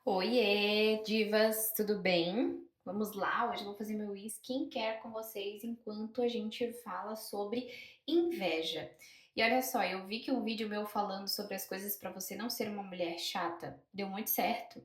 Oiê, divas, tudo bem? Vamos lá, hoje eu vou fazer meu skincare com vocês enquanto a gente fala sobre inveja. E olha só, eu vi que um vídeo meu falando sobre as coisas para você não ser uma mulher chata deu muito certo.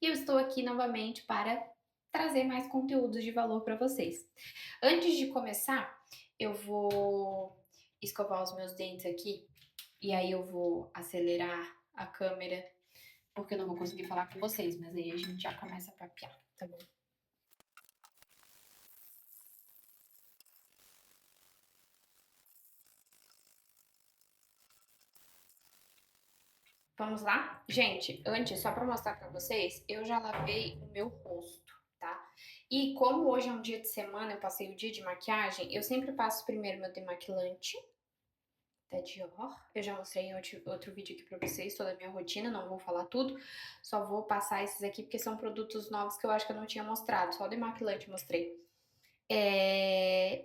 E eu estou aqui novamente para trazer mais conteúdos de valor para vocês. Antes de começar, eu vou escovar os meus dentes aqui e aí eu vou acelerar a câmera porque eu não vou conseguir falar com vocês, mas aí a gente já começa a papear, tá bom? Vamos lá? Gente, antes, só pra mostrar pra vocês, eu já lavei o meu rosto, tá? E como hoje é um dia de semana, eu passei o dia de maquiagem, eu sempre passo primeiro meu demaquilante da Dior. Eu já mostrei em outro vídeo aqui pra vocês toda a minha rotina, não vou falar tudo, só vou passar esses aqui porque são produtos novos que eu acho que eu não tinha mostrado, só o demaquilante eu mostrei.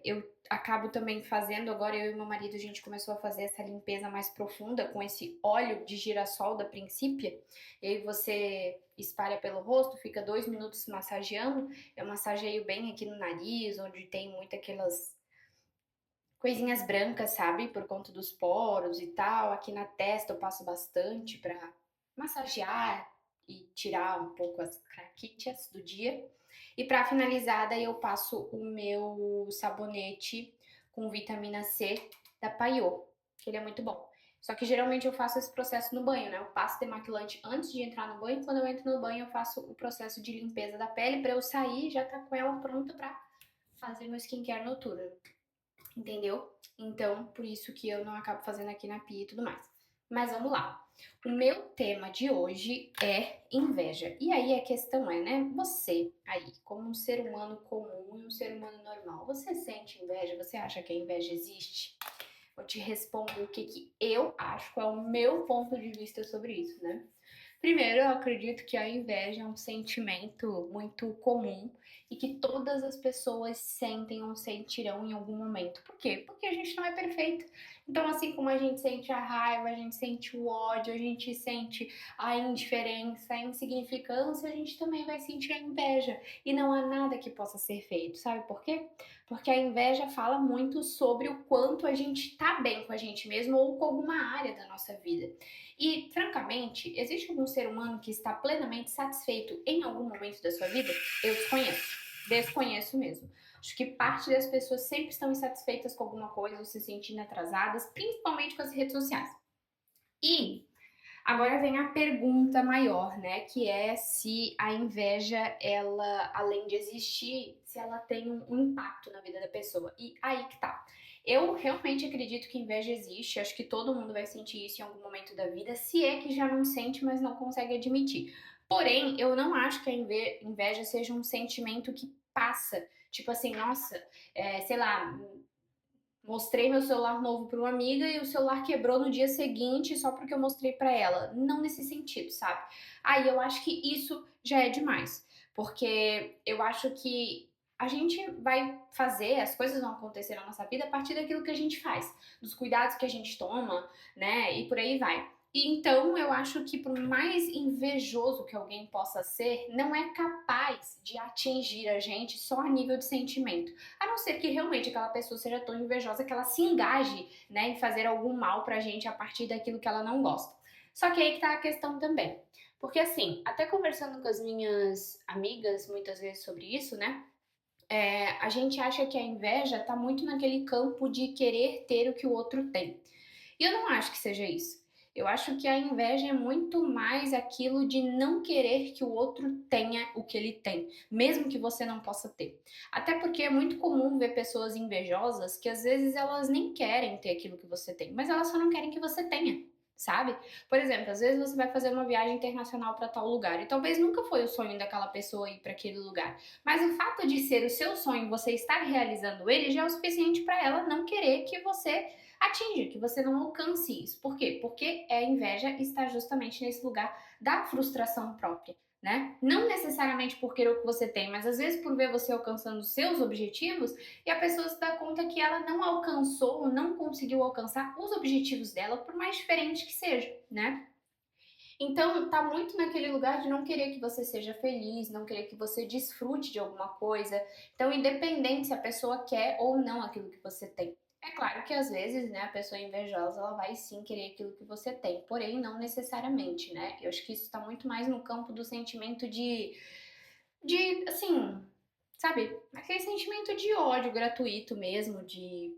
Eu acabo também fazendo, agora eu e meu marido, a gente começou a fazer essa limpeza mais profunda com esse óleo de girassol da Principia. E aí você espalha pelo rosto, fica 2 minutos massageando. Eu massageio bem aqui no nariz, onde tem muito aquelas coisinhas brancas, sabe? Por conta dos poros e tal. Aqui na testa eu passo bastante pra massagear e tirar um pouco as craquítias do dia. E pra finalizar, daí eu passo o meu sabonete com vitamina C da Paiô, que ele é muito bom. Só que geralmente eu faço esse processo no banho, né? Eu passo demaquilante antes de entrar no banho. Quando eu entro no banho, eu faço o processo de limpeza da pele pra eu sair e já tá com ela pronta pra fazer meu skincare noturno. Entendeu? Então, por isso que eu não acabo fazendo aqui na pia e tudo mais. Mas vamos lá. O meu tema de hoje é inveja. E aí a questão é, né? Você aí, como um ser humano comum e um ser humano normal, você sente inveja? Você acha que a inveja existe? Vou te responder o que eu acho, qual é o meu ponto de vista sobre isso, né? Primeiro, eu acredito que a inveja é um sentimento muito comum e que todas as pessoas sentem ou sentirão em algum momento. Por quê? Porque a gente não é perfeito. Então, assim como a gente sente a raiva, a gente sente o ódio, a gente sente a indiferença, a insignificância, a gente também vai sentir a inveja. E não há nada que possa ser feito. Sabe por quê? Porque a inveja fala muito sobre o quanto a gente tá bem com a gente mesmo ou com alguma área da nossa vida. E, francamente, existe algum ser humano que está plenamente satisfeito em algum momento da sua vida? Eu desconheço. Desconheço mesmo. Acho que parte das pessoas sempre estão insatisfeitas com alguma coisa ou se sentindo atrasadas, principalmente com as redes sociais. E agora vem a pergunta maior, né? Que é se a inveja, ela, além de existir, se ela tem um impacto na vida da pessoa. E aí que tá. Eu realmente acredito que inveja existe. Acho que todo mundo vai sentir isso em algum momento da vida, se é que já não sente, mas não consegue admitir. Porém, eu não acho que a inveja seja um sentimento que passa. Tipo assim, nossa, sei lá, mostrei meu celular novo para uma amiga e o celular quebrou no dia seguinte só porque eu mostrei para ela. Não nesse sentido, sabe? Aí eu acho que isso já é demais, porque eu acho que a gente vai fazer, as coisas vão acontecer na nossa vida a partir daquilo que a gente faz, dos cuidados que a gente toma, né? E por aí vai. E então eu acho que por mais invejoso que alguém possa ser, não é capaz de atingir a gente só a nível de sentimento. A não ser que realmente aquela pessoa seja tão invejosa que ela se engaje, né, em fazer algum mal pra gente a partir daquilo que ela não gosta. Só que aí que tá a questão também. Porque assim, até conversando com as minhas amigas muitas vezes sobre isso, né? A gente acha que a inveja tá muito naquele campo de querer ter o que o outro tem. E eu não acho que seja isso. Eu acho que a inveja é muito mais aquilo de não querer que o outro tenha o que ele tem, mesmo que você não possa ter. Até porque é muito comum ver pessoas invejosas que às vezes elas nem querem ter aquilo que você tem, mas elas só não querem que você tenha. Sabe? Por exemplo, às vezes você vai fazer uma viagem internacional para tal lugar e talvez nunca foi o sonho daquela pessoa ir para aquele lugar, mas o fato de ser o seu sonho, você estar realizando ele, já é o suficiente para ela não querer que você atinja, que você não alcance isso. Por quê? Porque a inveja está justamente nesse lugar da frustração própria, né? Não necessariamente por querer o que você tem, mas às vezes por ver você alcançando os seus objetivos e a pessoa se dá conta que ela não alcançou, não conseguiu alcançar os objetivos dela, por mais diferente que seja, né? Então, tá muito naquele lugar de não querer que você seja feliz, não querer que você desfrute de alguma coisa. Então, independente se a pessoa quer ou não aquilo que você tem. É claro que às vezes, né, a pessoa invejosa, ela vai sim querer aquilo que você tem, porém não necessariamente, né? Eu acho que isso tá muito mais no campo do sentimento assim, sabe, aquele sentimento de ódio gratuito mesmo, de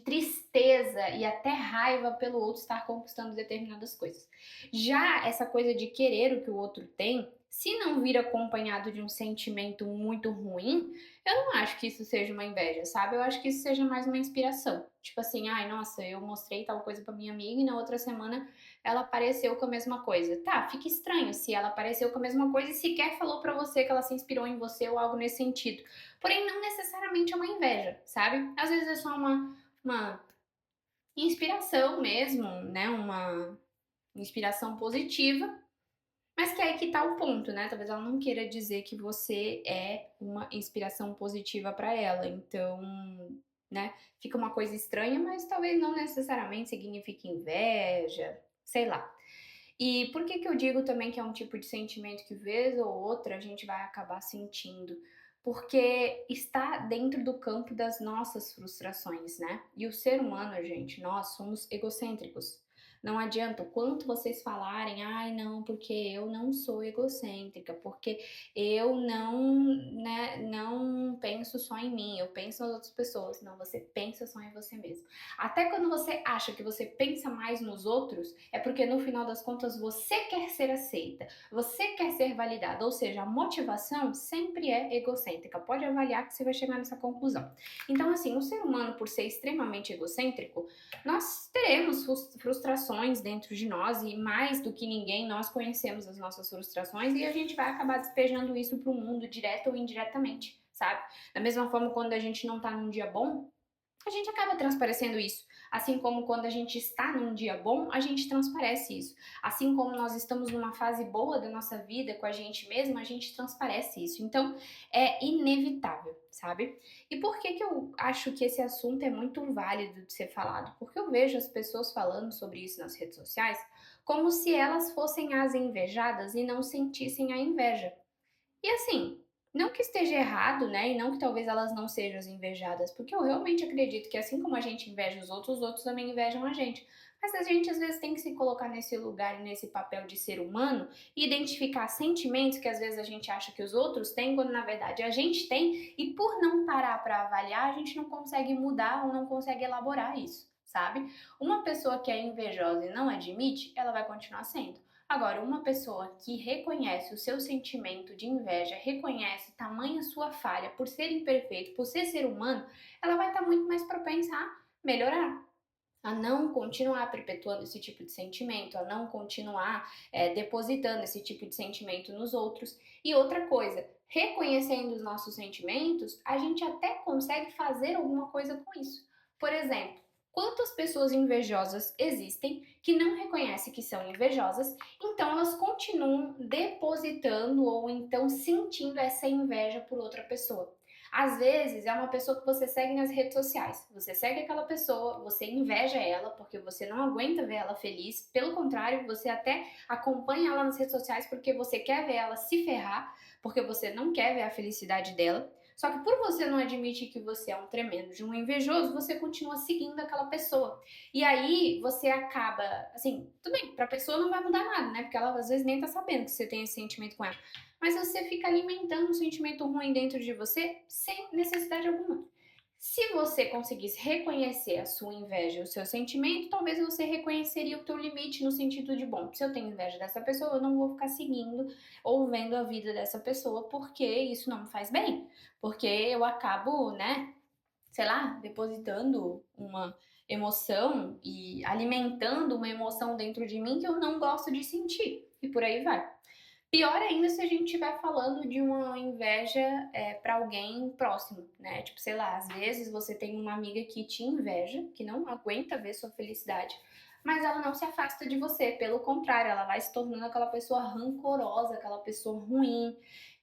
tristeza e até raiva pelo outro estar conquistando determinadas coisas. Já essa coisa de querer o que o outro tem, se não vir acompanhado de um sentimento muito ruim, eu não acho que isso seja uma inveja, sabe? Eu acho que isso seja mais uma inspiração. Tipo assim, ai, nossa, eu mostrei tal coisa pra minha amiga e na outra semana ela apareceu com a mesma coisa. Tá, fica estranho se ela apareceu com a mesma coisa e sequer falou pra você que ela se inspirou em você ou algo nesse sentido. Porém, não necessariamente é uma inveja, sabe? Às vezes é só uma inspiração mesmo, né? Uma inspiração positiva, mas que é aí que tá o ponto, né? Talvez ela não queira dizer que você é uma inspiração positiva pra ela. Então, né? Fica uma coisa estranha, mas talvez não necessariamente signifique inveja, sei lá. E por que que eu digo também que é um tipo de sentimento que vez ou outra a gente vai acabar sentindo? Porque está dentro do campo das nossas frustrações, né? E o ser humano, gente, nós somos egocêntricos. Não adianta o quanto vocês falarem, ai não, porque eu não sou egocêntrica, porque eu não penso só em mim, eu penso nas outras pessoas. Não, você pensa só em você mesmo. Até quando você acha que você pensa mais nos outros, é porque no final das contas você quer ser aceita, você quer ser validada, ou seja, a motivação sempre é egocêntrica. Pode avaliar que você vai chegar nessa conclusão. Então, assim, o ser humano, por ser extremamente egocêntrico, nós teremos frustrações dentro de nós e mais do que ninguém nós conhecemos as nossas frustrações e a gente vai acabar despejando isso para o mundo, direto ou indiretamente, sabe? Da mesma forma, quando a gente não tá num dia bom, a gente acaba transparecendo isso. Assim como quando a gente está num dia bom, a gente transparece isso. Assim como nós estamos numa fase boa da nossa vida com a gente mesmo, a gente transparece isso. Então, é inevitável, sabe? E por que que eu acho que esse assunto é muito válido de ser falado? Porque eu vejo as pessoas falando sobre isso nas redes sociais como se elas fossem as invejadas e não sentissem a inveja. E assim, não que esteja errado, né? E não que talvez elas não sejam as invejadas, porque eu realmente acredito que assim como a gente inveja os outros também invejam a gente. Mas a gente às vezes tem que se colocar nesse lugar e nesse papel de ser humano e identificar sentimentos que às vezes a gente acha que os outros têm, quando na verdade a gente tem, e por não parar para avaliar, a gente não consegue mudar ou não consegue elaborar isso, sabe? Uma pessoa que é invejosa e não admite, ela vai continuar sendo. Agora, uma pessoa que reconhece o seu sentimento de inveja, reconhece tamanha sua falha por ser imperfeito, por ser humano, ela vai estar muito mais propensa a melhorar, a não continuar perpetuando esse tipo de sentimento, a não continuar depositando esse tipo de sentimento nos outros. E outra coisa, reconhecendo os nossos sentimentos, a gente até consegue fazer alguma coisa com isso. Por exemplo, quantas pessoas invejosas existem que não reconhecem que são invejosas, então elas continuam depositando ou então sentindo essa inveja por outra pessoa. Às vezes é uma pessoa que você segue nas redes sociais. Você segue aquela pessoa, você inveja ela porque você não aguenta ver ela feliz. Pelo contrário, você até acompanha ela nas redes sociais porque você quer ver ela se ferrar, porque você não quer ver a felicidade dela. Só que por você não admitir que você é um tremendo de um invejoso, você continua seguindo aquela pessoa. E aí você acaba, assim, tudo bem, pra pessoa não vai mudar nada, né? Porque ela às vezes nem tá sabendo que você tem esse sentimento com ela. Mas você fica alimentando um sentimento ruim dentro de você sem necessidade alguma. Se você conseguisse reconhecer a sua inveja, o seu sentimento, talvez você reconheceria o teu limite no sentido de, bom, se eu tenho inveja dessa pessoa, eu não vou ficar seguindo ou vendo a vida dessa pessoa, porque isso não me faz bem. Porque eu acabo, né, sei lá, depositando uma emoção e alimentando uma emoção dentro de mim que eu não gosto de sentir. E por aí vai. Pior ainda se a gente estiver falando de uma inveja para alguém próximo, né? Tipo, sei lá, às vezes você tem uma amiga que te inveja, que não aguenta ver sua felicidade, mas ela não se afasta de você. Pelo contrário, ela vai se tornando aquela pessoa rancorosa, aquela pessoa ruim,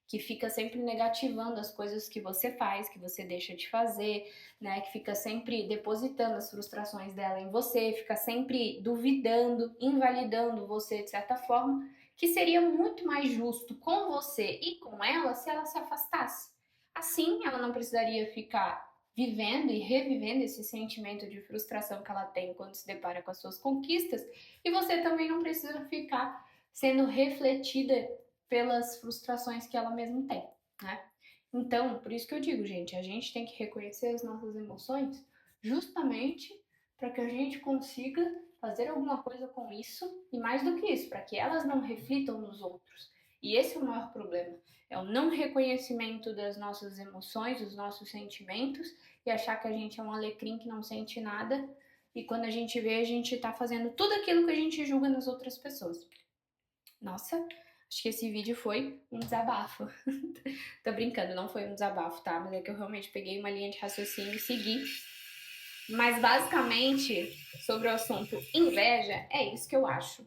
que fica sempre negativando as coisas que você faz, que você deixa de fazer, né? Que fica sempre depositando as frustrações dela em você, fica sempre duvidando, invalidando você de certa forma. que seria muito mais justo com você e com ela se ela se afastasse. Assim, ela não precisaria ficar vivendo e revivendo esse sentimento de frustração que ela tem quando se depara com as suas conquistas, e você também não precisa ficar sendo refletida pelas frustrações que ela mesma tem, né? Então, por isso que eu digo, gente, a gente tem que reconhecer as nossas emoções justamente para que a gente consiga fazer alguma coisa com isso e mais do que isso, para que elas não reflitam nos outros. E esse é o maior problema, é o não reconhecimento das nossas emoções, dos nossos sentimentos e achar que a gente é um alecrim que não sente nada e quando a gente vê, a gente tá fazendo tudo aquilo que a gente julga nas outras pessoas. Nossa, acho que esse vídeo foi um desabafo. Tô brincando, não foi um desabafo, tá? Mas é que eu realmente peguei uma linha de raciocínio e segui. Mas basicamente, sobre o assunto inveja, é isso que eu acho.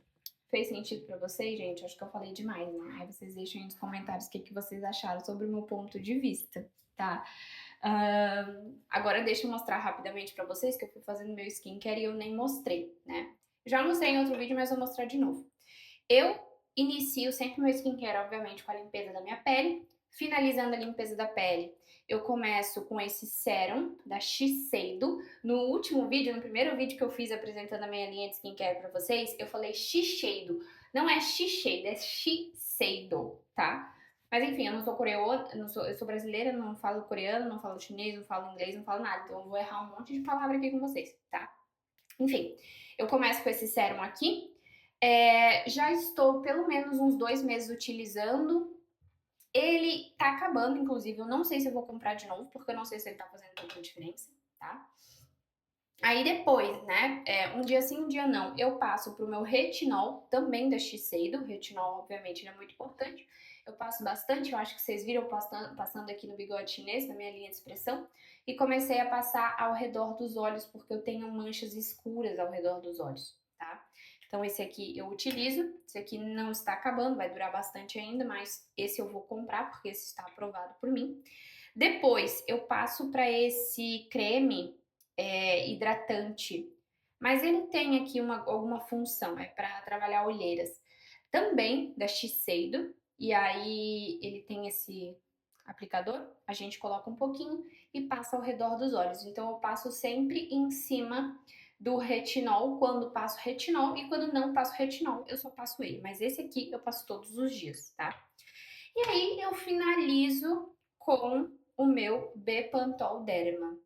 Fez sentido pra vocês, gente? Acho que eu falei demais, né? Aí vocês deixem aí nos comentários o que vocês acharam sobre o meu ponto de vista, tá? Agora deixa eu mostrar rapidamente pra vocês que eu fui fazendo meu skincare e eu nem mostrei, né? Já mostrei em outro vídeo, mas vou mostrar de novo. Eu inicio sempre meu skincare, obviamente, com a limpeza da minha pele. Finalizando a limpeza da pele, eu começo com esse sérum da Shiseido. No último vídeo, no primeiro vídeo que eu fiz apresentando a minha linha de skincare pra vocês, eu falei Shiseido. Não é Shiseido, é Shiseido, tá? Mas enfim, eu não sou coreana, eu sou brasileira, não falo coreano, não falo chinês, não falo inglês, não falo nada. Então eu vou errar um monte de palavra aqui com vocês, tá? Enfim, eu começo com esse sérum aqui. Já estou pelo menos uns 2 meses utilizando. Ele tá acabando, inclusive. Eu não sei se eu vou comprar de novo, porque eu não sei se ele tá fazendo tanta diferença, tá? Aí depois, né, um dia sim, um dia não, eu passo pro meu retinol, também da Shiseido. O retinol, obviamente, ele é muito importante. Eu passo bastante, eu acho que vocês viram passando aqui no bigode chinês, na minha linha de expressão. E comecei a passar ao redor dos olhos, porque eu tenho manchas escuras ao redor dos olhos, tá? Então esse aqui eu utilizo, esse aqui não está acabando, vai durar bastante ainda, mas esse eu vou comprar, porque esse está aprovado por mim. Depois eu passo para esse creme hidratante, mas ele tem aqui alguma função, é para trabalhar olheiras. Também da Shiseido, e aí ele tem esse aplicador, a gente coloca um pouquinho e passa ao redor dos olhos. Então eu passo sempre em cima do retinol, quando passo retinol, e quando não passo retinol, eu só passo ele. Mas esse aqui eu passo todos os dias, tá? E aí eu finalizo com o meu Bepantol Derma.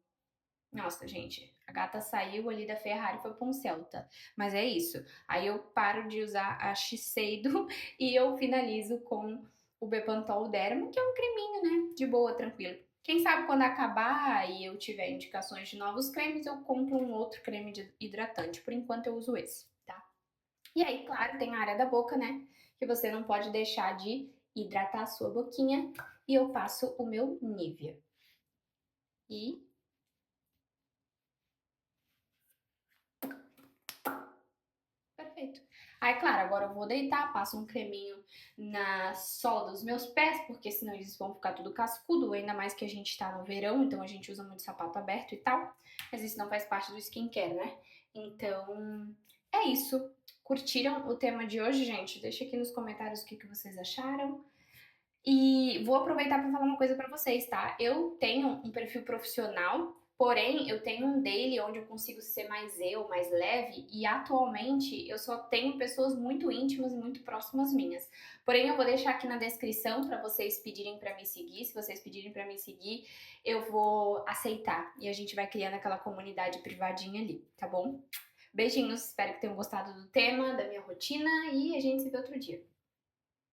Nossa, gente, a gata saiu ali da Ferrari e foi pra um Celta. Mas é isso. Aí eu paro de usar a Shiseido e eu finalizo com o Bepantol Derma, que é um creminho, né? De boa, tranquilo. Quem sabe quando acabar e eu tiver indicações de novos cremes, eu compro um outro creme hidratante. Por enquanto eu uso esse, tá? E aí, claro, tem a área da boca, né? Que você não pode deixar de hidratar a sua boquinha. E eu passo o meu Nivea. E perfeito. Aí, claro, agora eu vou deitar, passo um creminho na sola dos meus pés, porque senão eles vão ficar tudo cascudo, ainda mais que a gente tá no verão, então a gente usa muito sapato aberto e tal. Mas isso não faz parte do skincare, né? Então, é isso. Curtiram o tema de hoje, gente? Deixa aqui nos comentários o que vocês acharam. E vou aproveitar para falar uma coisa para vocês, tá? Eu tenho um perfil profissional, porém eu tenho um daily onde eu consigo ser mais eu, mais leve, e atualmente eu só tenho pessoas muito íntimas e muito próximas minhas. Porém, eu vou deixar aqui na descrição para vocês pedirem para me seguir. Se vocês pedirem para me seguir, eu vou aceitar e a gente vai criando aquela comunidade privadinha ali, tá bom? Beijinhos, espero que tenham gostado do tema, da minha rotina e a gente se vê outro dia.